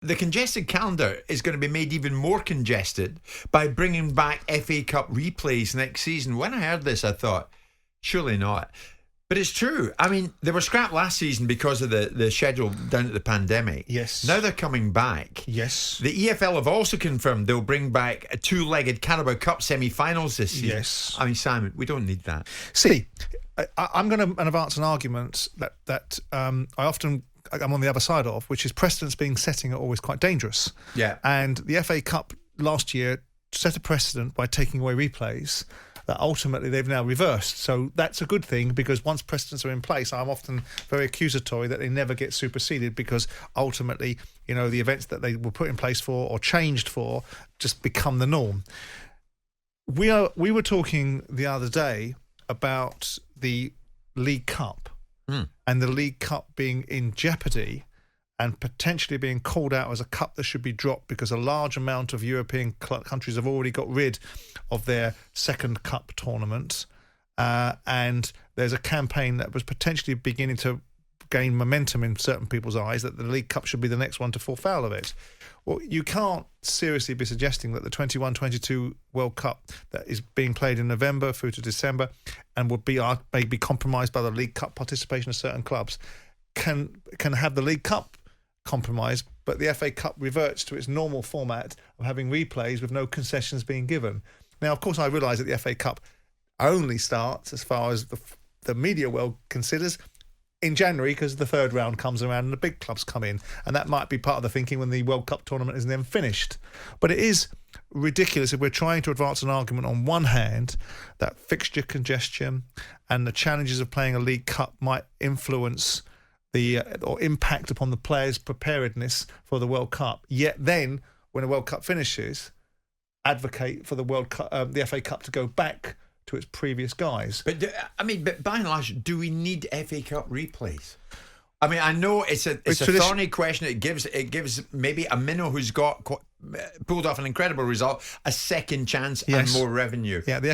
the congested calendar is going to be made even more congested by bringing back FA Cup replays next season. When I heard this, I thought, surely not. But it's true. I mean, they were scrapped last season because of the schedule down to the pandemic. Yes. Now they're coming back. Yes. The EFL have also confirmed they'll bring back a two-legged Carabao Cup semi-finals this season. Yes. I mean, Simon, we don't need that. See, I'm going to advance an argument that I'm on the other side of, which is precedents being setting are always quite dangerous. Yeah. And the FA Cup last year set a precedent by taking away replays that ultimately they've now reversed. So that's a good thing, because once precedents are in place, I'm often very accusatory that they never get superseded, because ultimately, the events that they were put in place for or changed for just become the norm. We were talking the other day about the League Cup and the League Cup being in jeopardy and potentially being called out as a cup that should be dropped because a large amount of European countries have already got rid of their second cup tournament. And there's a campaign that was potentially beginning to gain momentum in certain people's eyes that the League Cup should be the next one to fall foul of it. Well, you can't seriously be suggesting that the 21-22 World Cup that is being played in November through to December and would be maybe compromised by the League Cup participation of certain clubs can have the League Cup compromised, but the FA Cup reverts to its normal format of having replays with no concessions being given. Now, of course, I realise that the FA Cup only starts, as far as the media world considers, in January, because the third round comes around and the big clubs come in, and that might be part of the thinking when the World Cup tournament is then finished. But it is ridiculous if we're trying to advance an argument on one hand that fixture congestion and the challenges of playing a League Cup might influence or impact upon the players' preparedness for the World Cup, yet then, when the World Cup finishes, advocate for the World Cup, the FA Cup to go back to its previous guise. But by and large, do we need FA Cup replays? I mean, I know it's a thorny question. It gives maybe a minnow who's pulled off an incredible result a second chance and more revenue. Yeah, the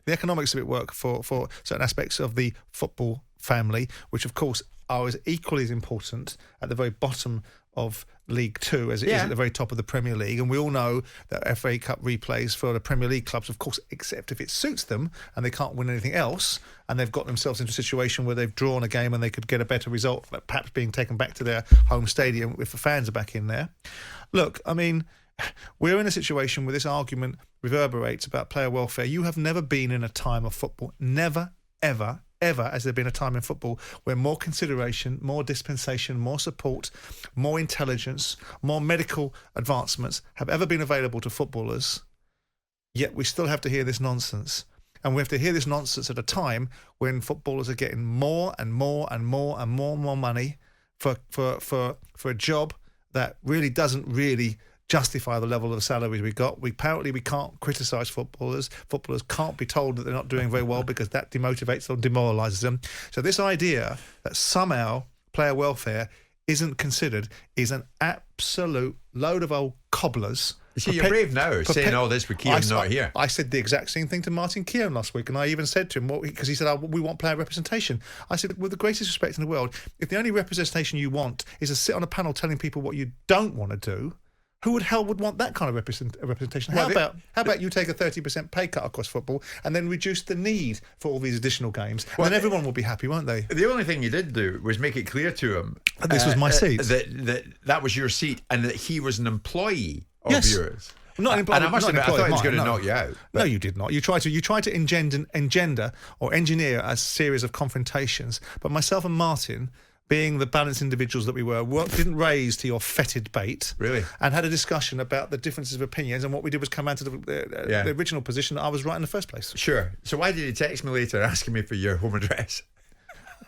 economics of it work for certain aspects of the football family, which of course are as equally as important at the very bottom of League Two as it is at the very top of the Premier League. And we all know that FA Cup replays for the Premier League clubs, of course, except if it suits them and they can't win anything else, and they've got themselves into a situation where they've drawn a game and they could get a better result, perhaps being taken back to their home stadium if the fans are back in there. Look, I mean, we're in a situation where this argument reverberates about player welfare. You have never been in a time of football, never, ever has there been a time in football where more consideration, more dispensation, more support, more intelligence, more medical advancements have ever been available to footballers, yet we still have to hear this nonsense. And we have to hear this nonsense at a time when footballers are getting more and more and more and more and more money for a job that really doesn't really justify the level of salaries we got. We can't criticise footballers. Footballers can't be told that they're not doing very well because that demotivates or demoralises them. So this idea that somehow player welfare isn't considered is an absolute load of old cobblers. You see, you're brave now saying all this with Keown not here. I said the exact same thing to Martin Keown last week, and I even said to him, because he said, we want player representation. I said, with the greatest respect in the world, if the only representation you want is to sit on a panel telling people what you don't want to do, who the hell would want that kind of representation? How about you take a 30% pay cut across football and then reduce the need for all these additional games? Well, and then everyone will be happy, won't they? The only thing you did do was make it clear to him this was my seat. That was your seat and that he was an employee of yours. Not an employee. And I must admit, I thought he was going to knock you out. No, you did not. You tried to engender or engineer a series of confrontations. But myself and Martin, being the balanced individuals that we were, didn't raise to your fetid bait. Really? And had a discussion about the differences of opinions, and what we did was come out to the original position that I was right in the first place. Sure. So why did he text me later asking me for your home address?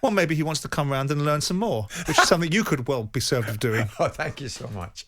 Well, maybe he wants to come round and learn some more, which is something you could well be served of doing. Oh, thank you so much.